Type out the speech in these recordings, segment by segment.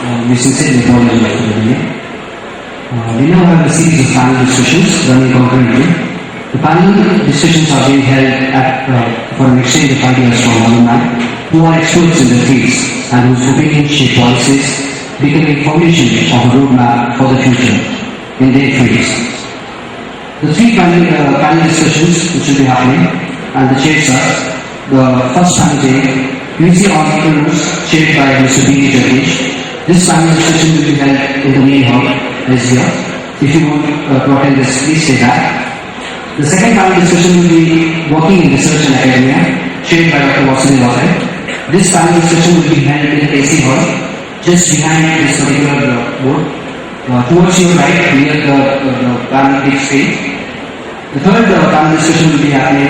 We sincerely apologize for the delay. We now have a series of panel discussions running concurrently. The panel discussions are being held for an exchange of ideas from alumni who are experts in their fields and whose opinions shape policies, becoming foundation of a roadmap for the future in their fields. The three panel discussions which will be happening and the chairs are: the first panel day, UVCE Entrepreneurs, chaired by Mr. B V Jagadeesh. This panel discussion will be held in the main hall, as here. If you want to attend this, please stay back. The second panel discussion will be Working in Research and Academia, chaired by Dr. Vasudeva Vasan. This panel discussion will be held in the AC hall, just behind this particular board. Towards your right, near the panel big screen. The third panel discussion will be happening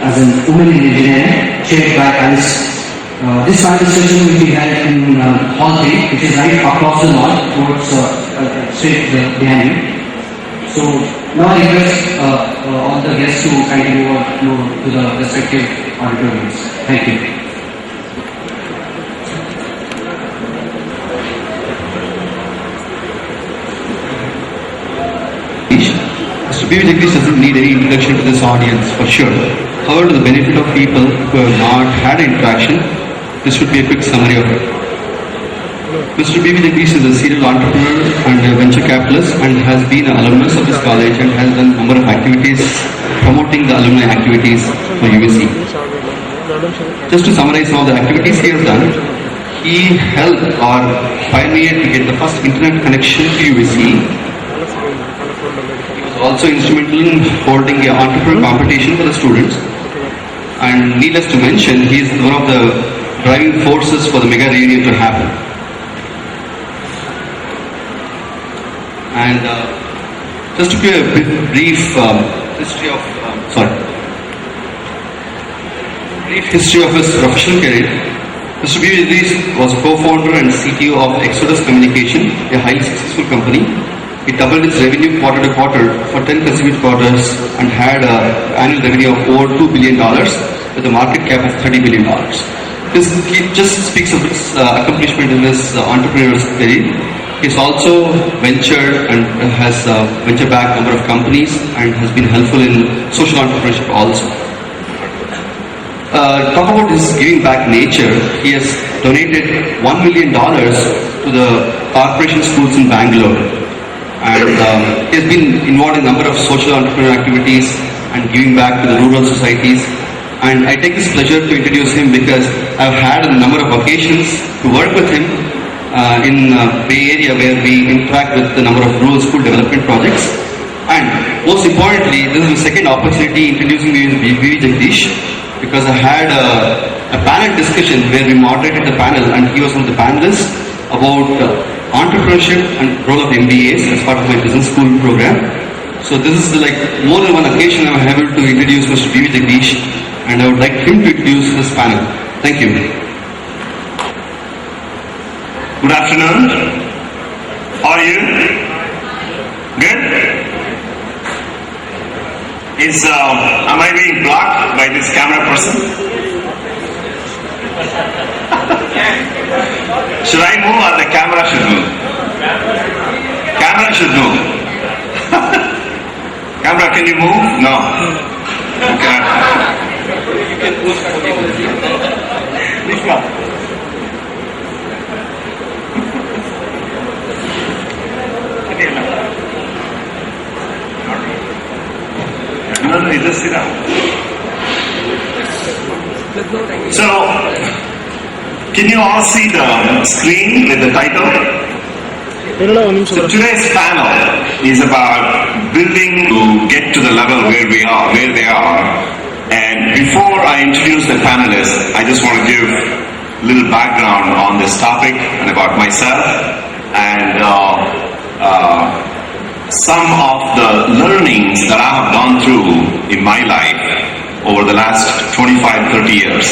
as a woman in engineering, chaired by Alice. This panel discussion will be held in Hall 3, which is right across the hall, towards straight behind you. So now I request all the guests to kindly move to the respective auditoriums. Thank you. Mr. B V Jagadeesh doesn't need any introduction to this audience for sure. However, to the benefit of people who have not had interaction, this would be a quick summary of it. Mr. B V Jagadeesh is a serial entrepreneur and a venture capitalist and has been an alumnus of this college and has done a number of activities promoting the alumni activities for UVCE. Just to summarize some of the activities he has done, he helped or pioneered to get the first internet connection to UVCE. Also instrumental in holding an entrepreneur competition for the students, and needless to mention, he is one of the driving forces for the mega reunion to happen. And just to give a brief history of his professional career, Mr. B V Jagadeesh was co-founder and CTO of Exodus Communication, a highly successful company. It doubled its revenue quarter to quarter for 10 consecutive quarters and had an annual revenue of over $2 billion with a market cap of $30 billion. This just speaks of its accomplishment in his entrepreneur's career. He's also ventured and has venture-backed number of companies and has been helpful in social entrepreneurship also. Talk about his giving back nature. He has donated $1 million to the corporation schools in Bangalore. And he has been involved in a number of social entrepreneur activities and giving back to the rural societies. And I take this pleasure to introduce him because I've had a number of occasions to work with him in Bay Area, where we interact with a number of rural school development projects. And most importantly, this is the second opportunity introducing me to B V Jagadeesh, because I had a panel discussion where we moderated the panel and he was one of the panelists about entrepreneurship and role of MBAs as part of my business school program. So this is more than one occasion I'm able to introduce Mr. B V Jagadeesh, and I would like him to introduce this panel. Thank you. Good afternoon. How are you? Good? Am I being blocked by this camera person? Should I move or the camera should move? Camera should move. Camera, can you move? No. Okay. You can move. Please come. No, you just sit down. So, can you all see the screen with the title? So today's panel is about building to get to the level where they are. And before I introduce the panelists, I just want to give a little background on this topic and about myself and some of the learnings that I have gone through in my life over the last 25-30 years.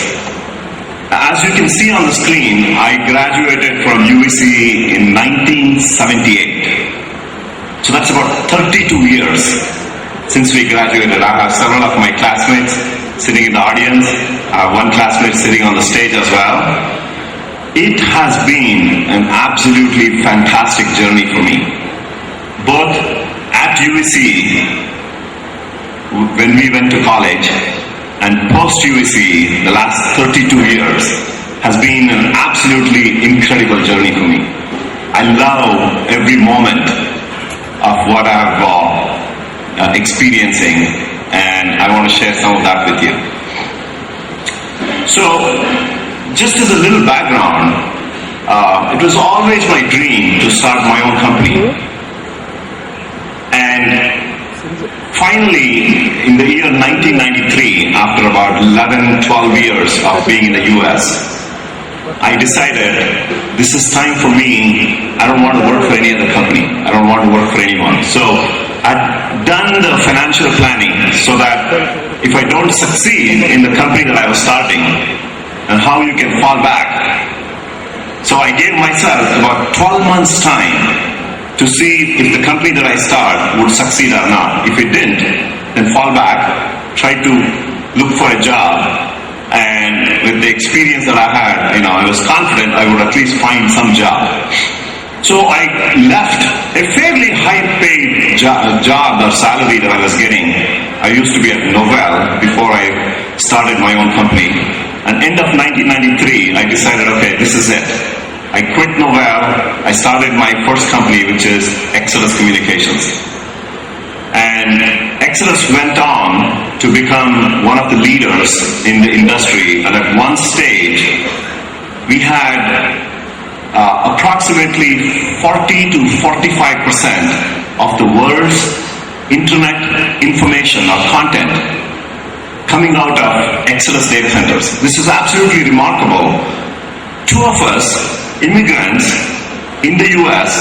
As you can see on the screen, I graduated from UVCE in 1978. So that's about 32 years since we graduated. I have several of my classmates sitting in the audience. I have one classmate sitting on the stage as well. it has been an absolutely fantastic journey for me. Both at UVCE, when we went to college, and post UVCE, the last 32 years, has been an absolutely incredible journey for me. I love every moment of what I've experiencing, and I want to share some of that with you. So, just as a little background, it was always my dream to start my own company. And finally, in the year 1993, after about 11, 12 years of being in the US, I decided this is time for me. I don't want to work for any other company. I don't want to work for anyone. So I'd done the financial planning so that if I don't succeed in the company that I was starting, and how you can fall back. So I gave myself about 12 months time to see if the company that I start would succeed or not. If it didn't, then fall back, try to look for a job, and with the experience that I had, I was confident I would at least find some job. So I left a fairly high-paid job or salary that I was getting. I used to be at Novell before I started my own company. And end of 1993, I decided, okay, this is it. I quit Novell. I started my first company, which is Exodus Communications. And Exodus went on to become one of the leaders in the industry. And at one stage, we had approximately 40 to 45% of the world's internet information or content coming out of Exodus data centers. This is absolutely remarkable. Two of us, immigrants in the US,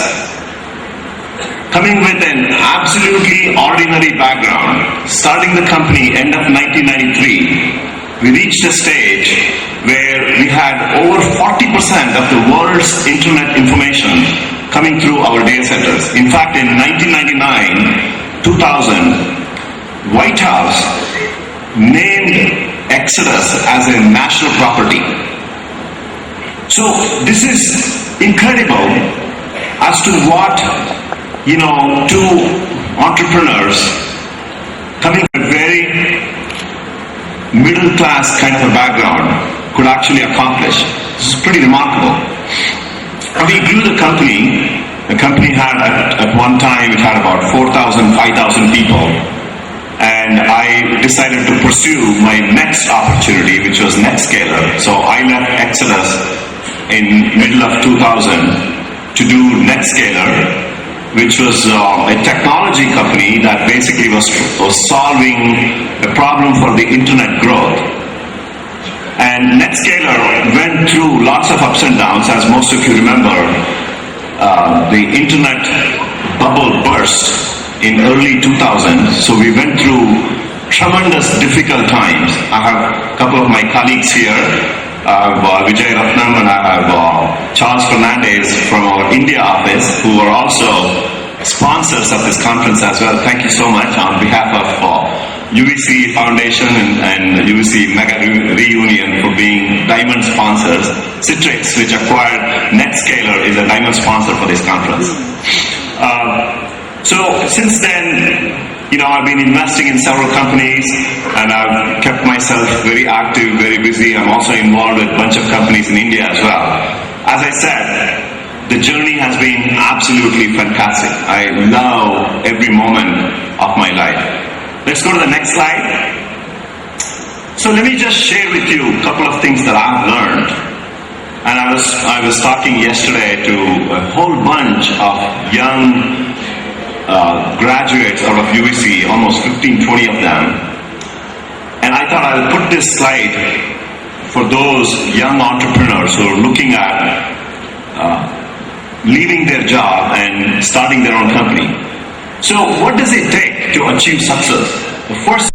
coming with an absolutely ordinary background, starting the company end of 1993, we reached a stage where we had over 40% of the world's internet information coming through our data centers. In fact, in 1999, 2000, White House named Exodus as a national property. So this is incredible as to what, two entrepreneurs coming from a very middle class kind of a background could actually accomplish. This is pretty remarkable. We grew the company. The company had, at one time, it had about 4,000, 5,000 people. And I decided to pursue my next opportunity, which was Netscaler. So I left Exodus in middle of 2000 to do Netscaler, which was a technology company that basically was solving a problem for the internet growth. And Netscaler went through lots of ups and downs, as most of you remember. The internet bubble burst in early 2000, so we went through tremendous difficult times. I have a couple of my colleagues here. I have Vijay Ratnam and I have Charles Fernandez from our India office, who are also sponsors of this conference as well. Thank you so much on behalf of UVCE Foundation and UVCE Mega Reunion for being diamond sponsors. Citrix, which acquired Netscaler, is a diamond sponsor for this conference. So since then, I've been investing in several companies and I've kept myself very active, very busy. I'm also involved with a bunch of companies in India as well. As I said, the journey has been absolutely fantastic. I love every moment of my life. Let's go to the next slide. So let me just share with you a couple of things that I've learned. And I was talking yesterday to a whole bunch of young graduates out of UVC, almost 15, 20 of them. And I thought I would put this slide for those young entrepreneurs who are looking at leaving their job and starting their own company. So what does it take to achieve success? The first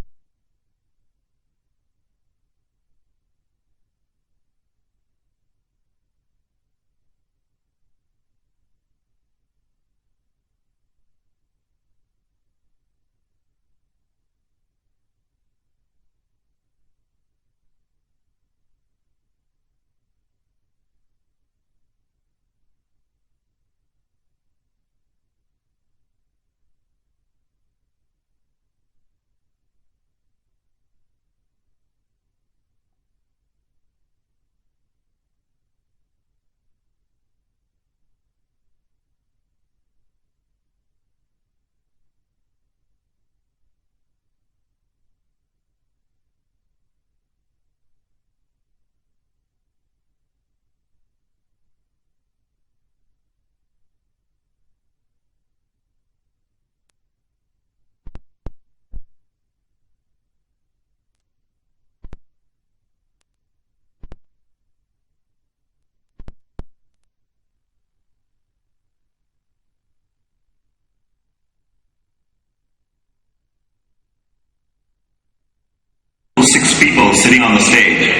sitting on the stage,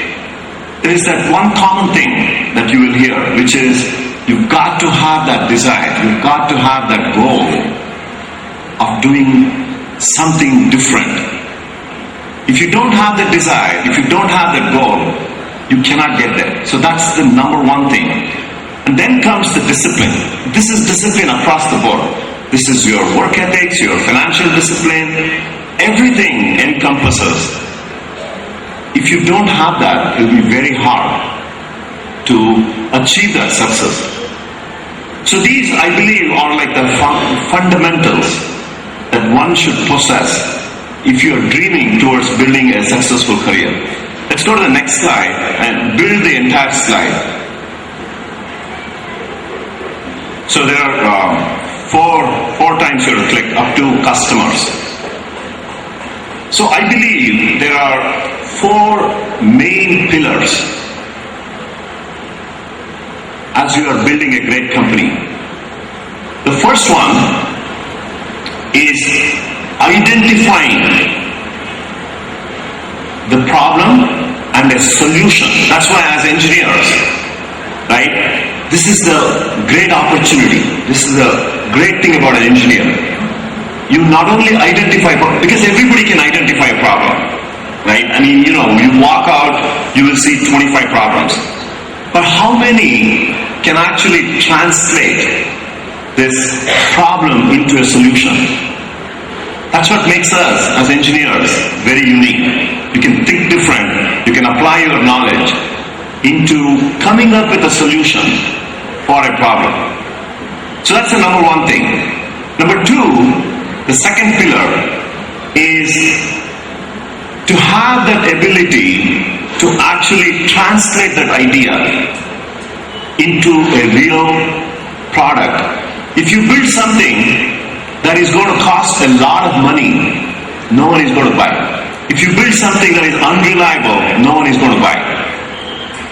there is that one common thing that you will hear, which is you've got to have that desire, you've got to have that goal of doing something different. If you don't have the desire, if you don't have that goal, you cannot get there. So that's the number one thing. And then comes the discipline. This is discipline across the board. This is your work ethics, your financial discipline, everything encompasses. If you don't have that, it will be very hard to achieve that success. So these, I believe, are like the fundamentals that one should possess if you are dreaming towards building a successful career. Let's go to the next slide and build the entire slide. So there are four times you have to click up to customers. So I believe there are 4 main pillars as you are building a great company. The first one is identifying the problem and a solution. That's why as engineers, right, this is the great opportunity. This is the great thing about an engineer. You not only identify, because everybody can identify a problem, right? I mean, you walk out, you will see 25 problems. But how many can actually translate this problem into a solution? That's what makes us as engineers very unique. You can think different, you can apply your knowledge into coming up with a solution for a problem. So that's the number one thing. Number 2, the second pillar is to have that ability to actually translate that idea into a real product. If you build something that is going to cost a lot of money, no one is going to buy. If you build something that is unreliable, no one is going to buy.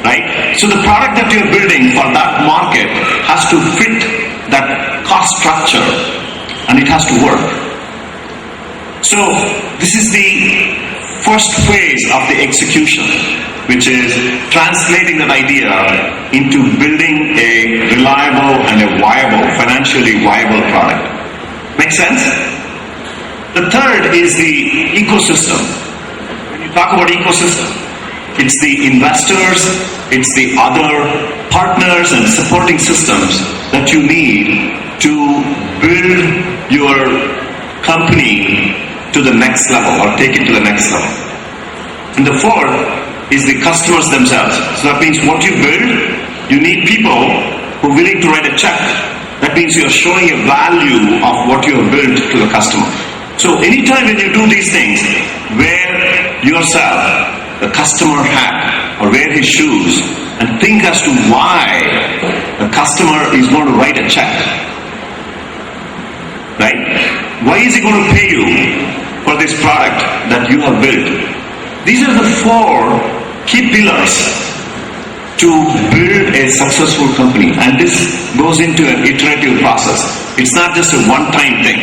Right? So the product that you're building for that market has to fit that cost structure and it has to work. So this is the first phase of the execution, which is translating that idea into building a reliable and a viable, financially viable product. Make sense? The third is the ecosystem. When you talk about ecosystem, it's the investors, it's the other partners and supporting systems that you need to build your company to the next level or take it to the next level. And the fourth is the customers themselves. So that means what you build, you need people who are willing to write a check. That means you are showing a value of what you have built to the customer. So anytime when you do these things, wear yourself the customer hat or wear his shoes and think as to why the customer is going to write a check. Right? Why is he going to pay you for this product that you have built? These are the 4 key pillars to build a successful company, and this goes into an iterative process. It's not just a one-time thing.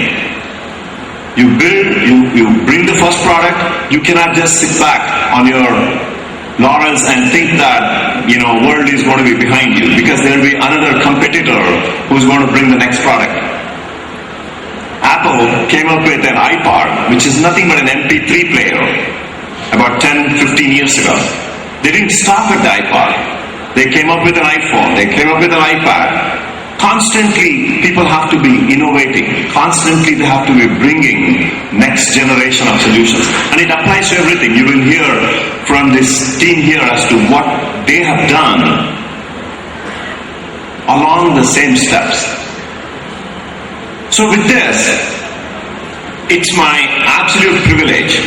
You build, you bring the first product. You cannot just sit back on your laurels and think that world is going to be behind you, because there will be another competitor who's going to bring the next product. Apple came up with an iPod, which is nothing but an MP3 player, about 10-15 years ago. They didn't stop at the iPod. They came up with an iPhone, they came up with an iPad. Constantly, people have to be innovating. Constantly, they have to be bringing next generation of solutions. And it applies to everything. You will hear from this team here as to what they have done along the same steps. So with this, it's my absolute privilege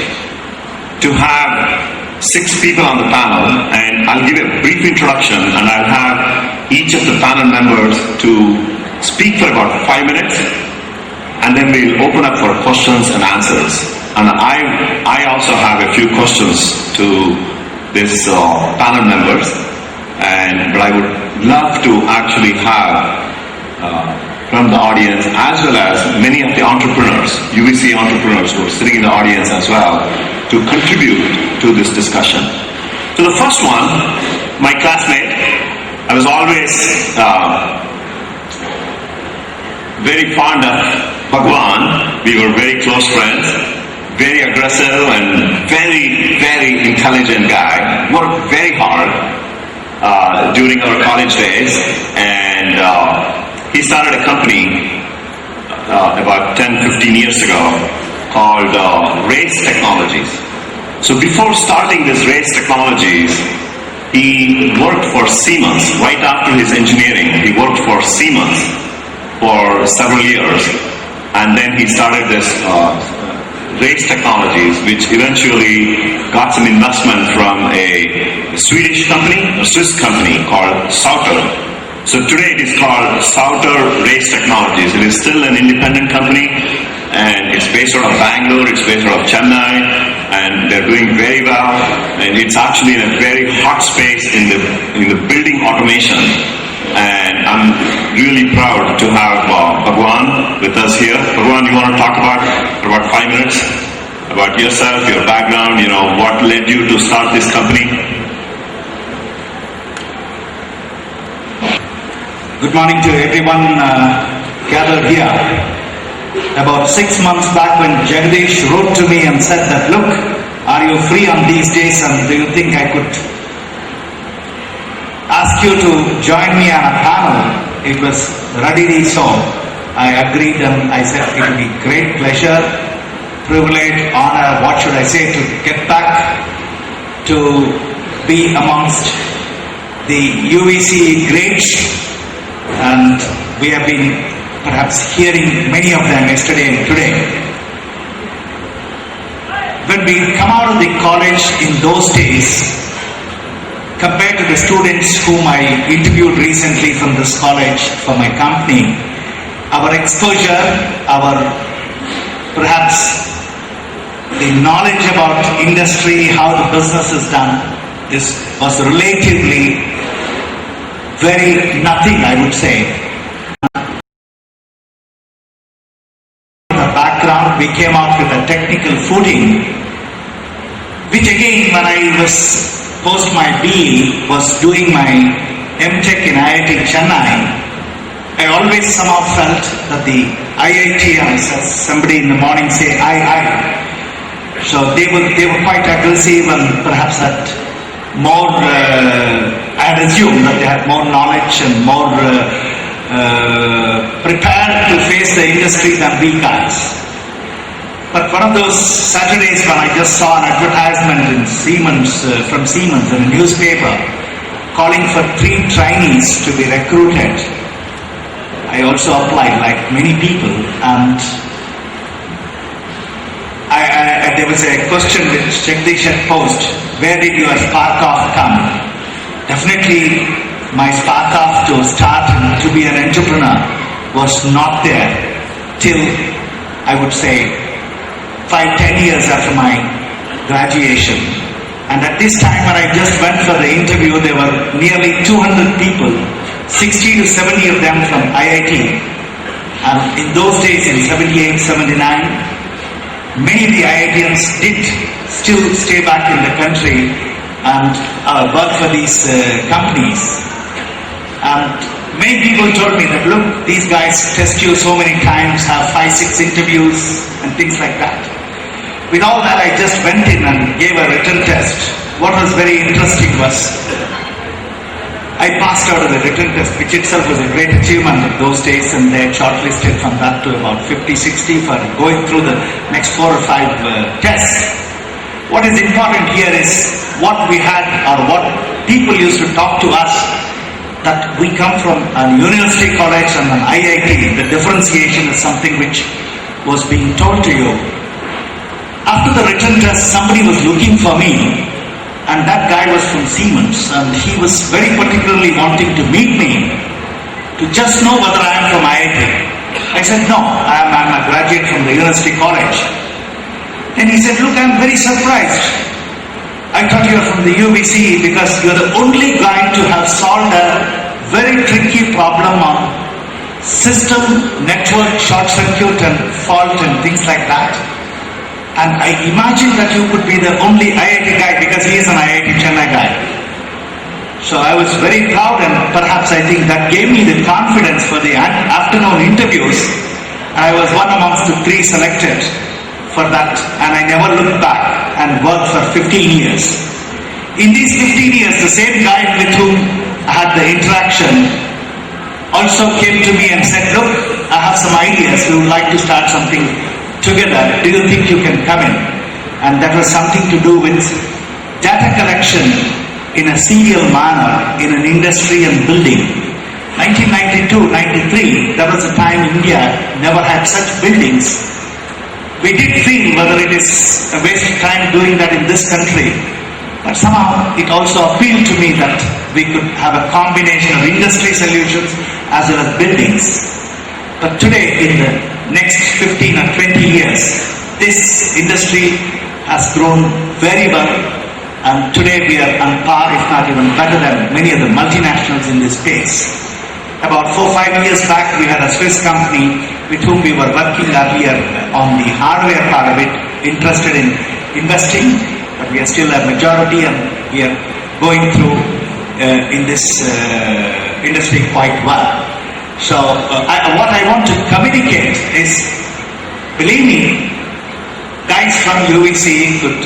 to have 6 people on the panel, and I'll give a brief introduction and I'll have each of the panel members to speak for about 5 minutes, and then we'll open up for questions and answers. And I also have a few questions to this panel members, but I would love to actually have from the audience, as well as many of the entrepreneurs, UVCE entrepreneurs who are sitting in the audience as well, to contribute to this discussion. So the first one, my classmate, I was always very fond of Bhagwan. We were very close friends, very aggressive and very, very intelligent guy. Worked very hard during our college days, and he started a company about 10-15 years ago called Race Technologies. So before starting this Race Technologies, he worked for Siemens. Right after his engineering, he worked for Siemens for several years, and then he started this Race Technologies, which eventually got some investment from a Swedish company, a Swiss company called Sauter. So today it is called Sauter Race Technologies. It is still an independent company, and it's based out of Bangalore, it's based out of Chennai, and they're doing very well. And it's actually in a very hot space in the building automation. And I'm really proud to have Bhagwan with us here. Bhagwan, you want to talk for about 5 minutes about yourself, your background, what led you to start this company? Good morning to everyone gathered here. About 6 months back when Jagadeesh wrote to me and said that, look, are you free on these days and do you think I could ask you to join me on a panel? It was readily so. I agreed and I said it would be great pleasure, privilege, honor, what should I say, to get back to be amongst the UVCE greats, and we have been perhaps hearing many of them yesterday and today. When we come out of the college in those days, compared to the students whom I interviewed recently from this college for my company, our exposure, our perhaps the knowledge about industry, how the business is done, was relatively very nothing, I would say. The background, we came out with a technical footing, which again, when I was post my BE, was doing my MTech in IIT Chennai, I always somehow felt that the IIT, as somebody in the morning say, I. So they were quite aggressive and perhaps had more, I had assumed that they had more knowledge and more prepared to face the industry than we guys. But one of those Saturdays when I just saw an advertisement in from Siemens in a newspaper calling for 3 trainees to be recruited, I also applied like many people, and there was a question which Jagadeesh had posed, where did your spark off come? Definitely my spark off to start and to be an entrepreneur was not there till, I would say, 5-10 years after my graduation. And at this time when I just went for the interview, there were nearly 200 people, 60 to 70 of them from IIT. And in those days, in 78, 79, many of the IITians did still stay back in the country and work for these companies. And many people told me that, look, these guys test you so many times, have 5-6 interviews and things like that. With all that, I just went in and gave a written test. What was very interesting was, I passed out of the written test, which itself was a great achievement in those days, and they had shortlisted from that to about 50-60 for going through the next 4 or 5 tests. What is important here is what we had, or what people used to talk to us, that we come from a university college and an IIT. The differentiation is something which was being told to you. After the written test, somebody was looking for me, and that guy was from Siemens, and he was very particularly wanting to meet me to just know whether I am from IIT. I said, no, I am a graduate from the university college. Then he said, look, I am very surprised. I thought you were from the UVCE because you are the only guy to have solved a very tricky problem on system, network, short circuit and fault and things like that. And I imagine that you could be the only IIT guy because he is an IIT Chennai guy. So I was very proud, and perhaps I think that gave me the confidence for the afternoon interviews. And I was one amongst the 3 selected for that, and I never looked back and worked for 15 years. In these 15 years, the same guy with whom I had the interaction also came to me and said, look, I have some ideas, we would like to start something together, do you think you can come in? And that was something to do with data collection in a serial manner in an industry and building. 1992-93, that was a time India never had such buildings. We did feel whether it is a waste of time doing that in this country, but somehow it also appealed to me that we could have a combination of industry solutions as well as buildings. But today, in the next 15 or 20 years, this industry has grown very well, and today we are on par, if not even better than many of the multinationals in this space. About 4-5 years back, we had a Swiss company with whom we were working earlier on the hardware part of it, interested in investing, but we are still a majority and we are going through in this industry quite well. So what I want to communicate is, believe me, guys from UVCE could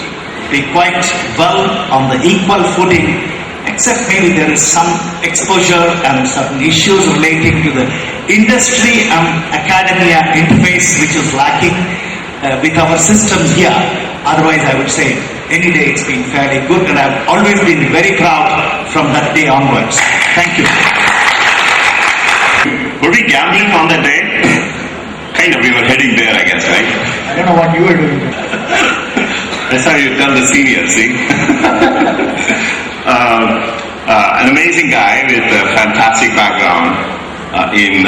be quite well on the equal footing, except maybe there is some exposure and certain issues relating to the industry and academia interface which is lacking with our systems here. Otherwise, I would say any day it's been fairly good, and I've always been very proud from that day onwards. Thank you. Were we gambling on that day? Kind of, we were heading there, I guess, right? I don't know what you were doing. That's how you tell the seniors, see? An amazing guy with a fantastic background in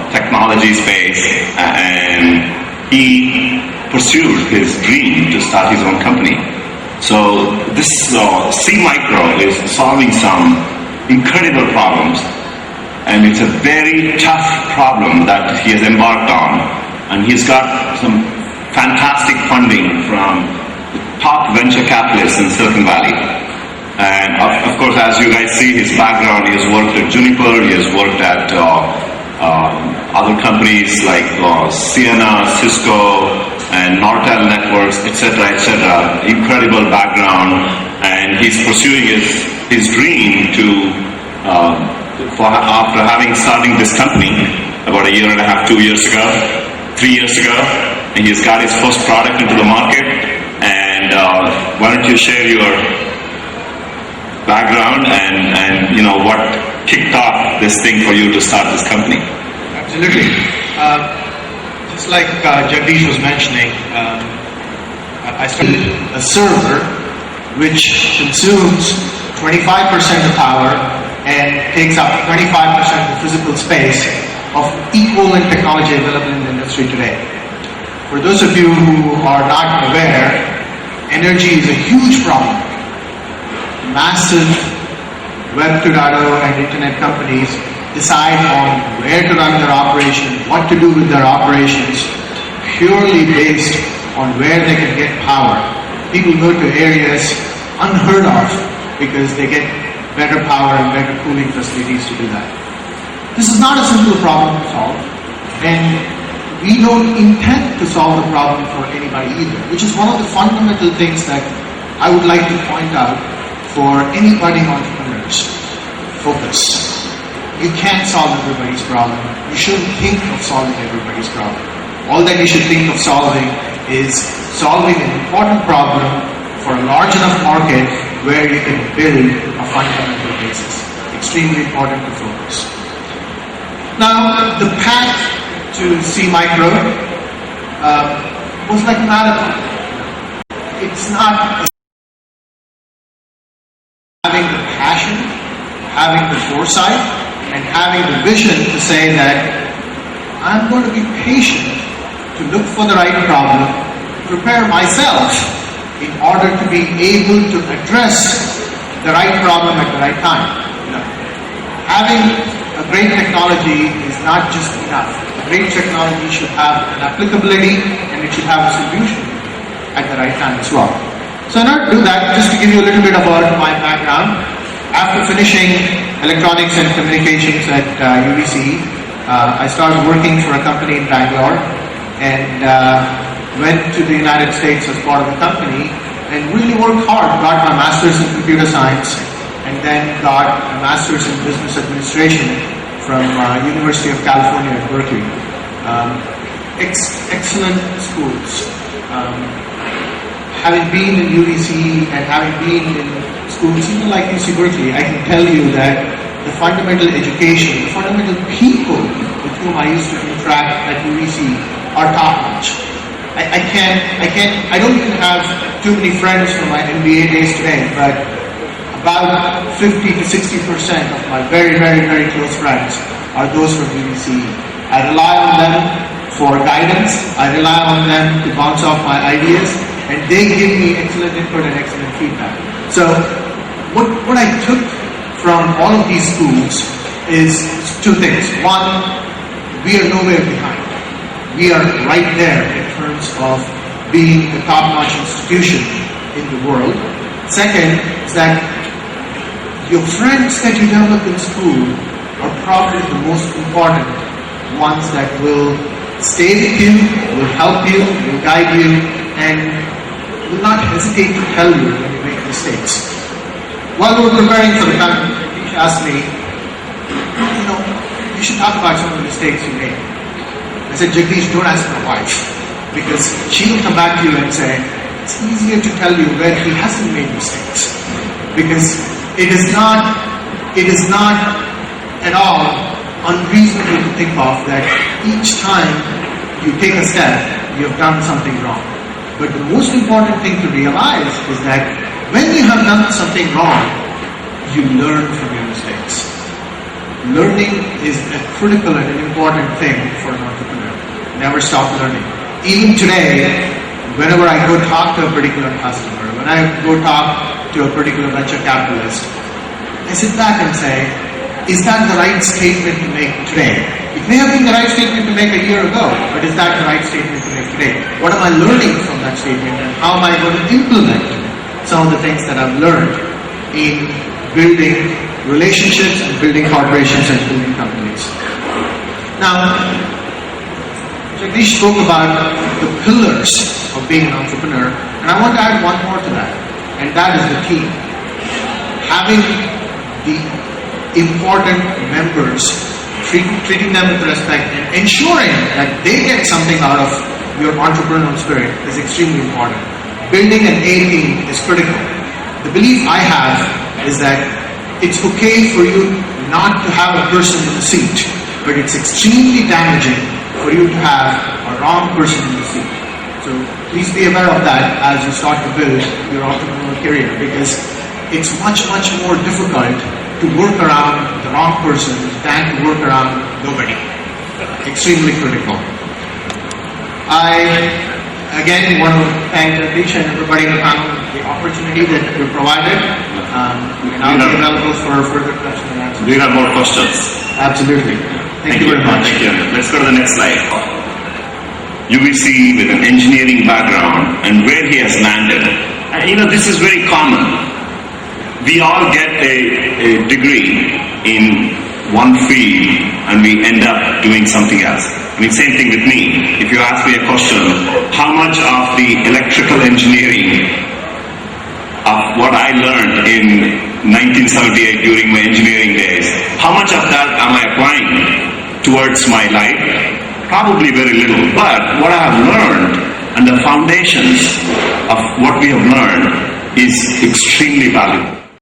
technology space, and he pursued his dream to start his own company. So this C Micro is solving some incredible problems, and it's a very tough problem that he has embarked on, and he's got some fantastic funding from the top venture capitalists in Silicon Valley. And of course, as you guys see his background, he has worked at Juniper, he has worked at other companies like Ciena, Cisco, and Nortel Networks, etc., etc. Incredible background, and he's pursuing his dream to after starting this company about 1.5 years, 2 years ago, 3 years ago, and he's got his first product into the market. And why don't you share your background and you know what kicked off this thing for you to start this company? Absolutely. Just like Jagadish was mentioning, I started a server which consumes 25% of power and takes up 25% of the physical space of equivalent technology available in the industry today. For those of you who are not aware, energy is a huge problem. Massive Web 2.0 and internet companies decide on where to run their operation, what to do with their operations, purely based on where they can get power. People go to areas unheard of because they get better power and better cooling facilities to do that. This is not a simple problem to solve, and we don't intend to solve the problem for anybody either, which is one of the fundamental things that I would like to point out for any budding entrepreneurs. Focus. You can't solve everybody's problem. You shouldn't think of solving everybody's problem. All that you should think of solving is solving an important problem for a large enough market where you can build a fundamental basis. Extremely important to focus. Now, the path to C Micro was like a marathon. It's not having the passion, having the foresight, and having the vision to say that I'm going to be patient to look for the right problem, prepare myself in order to be able to address the right problem at the right time. Having a great technology is not just enough. A great technology should have an applicability and it should have a solution. at the right time as well. So in order to do that, just to give you a little bit about my background, after finishing electronics and communications at UVCE, I started working for a company in Bangalore and went to the United States as part of the company and really worked hard, got my master's in computer science and then got a master's in business administration from University of California at Berkeley. Excellent schools. Having been in UVCE and having been in schools even like UC Berkeley, I can tell you that the fundamental education, the fundamental people with whom I used to interact at UVCE are top-notch. I don't even have too many friends from my MBA days today, but about 50 to 60% of my very, very, very close friends are those from UVCE. I rely on them for guidance, I rely on them to bounce off my ideas, and they give me excellent input and excellent feedback. So what I took from all of these schools is two things. One, we are nowhere behind. We are right there in terms of being the top-notch institution in the world. Second is that your friends that you develop in school are probably the most important ones that will stay with you, will help you, will guide you, and will not hesitate to tell you when you make mistakes. While we were preparing for the panel, Jagdeesh asked me, you should talk about some of the mistakes you made. I said, Jagdeesh, don't ask my wife, because she will come back to you and say, it's easier to tell you where he hasn't made mistakes. Because it is not at all unreasonable to think of that each time you take a step, you have done something wrong. But the most important thing to realize is that when you have done something wrong, you learn from your mistakes. Learning is a critical and an important thing for an entrepreneur. Never stop learning. Even today, whenever I go talk to a particular customer, when I go talk to a particular venture capitalist, I sit back and say, is that the right statement to make today? It may have been the right statement to make a year ago, but is that the right statement to make today? What am I learning from that statement, and how am I going to implement some of the things that I've learned in building relationships and building corporations and building companies? Now, Jagdeesh spoke about the pillars of being an entrepreneur, and I want to add one more to that, and that is the team. Having the important members, treating them with respect and ensuring that they get something out of your entrepreneurial spirit is extremely important. Building an A team is critical. The belief I have is that it's okay for you not to have a person in the seat, but it's extremely damaging for you to have a wrong person in the seat. So please be aware of that as you start to build your entrepreneurial career, because it's much, much more difficult to work around the wrong person than to work around nobody. Extremely critical. I again want to thank Jagdeesh and everybody in the panel for the opportunity that you provided. And I'll be available for further questions and answers. Do you have more questions? Absolutely. Thank you very much. Thank you. Let's go to the next slide. UVCE with an engineering background and where he has landed. And this is very common. We all get a degree in one field and we end up doing something else. Same thing with me. If you ask me a question, how much of the electrical engineering of what I learned in 1978 during my engineering days, how much of that am I applying towards my life? Probably very little. But what I have learned and the foundations of what we have learned is extremely valuable.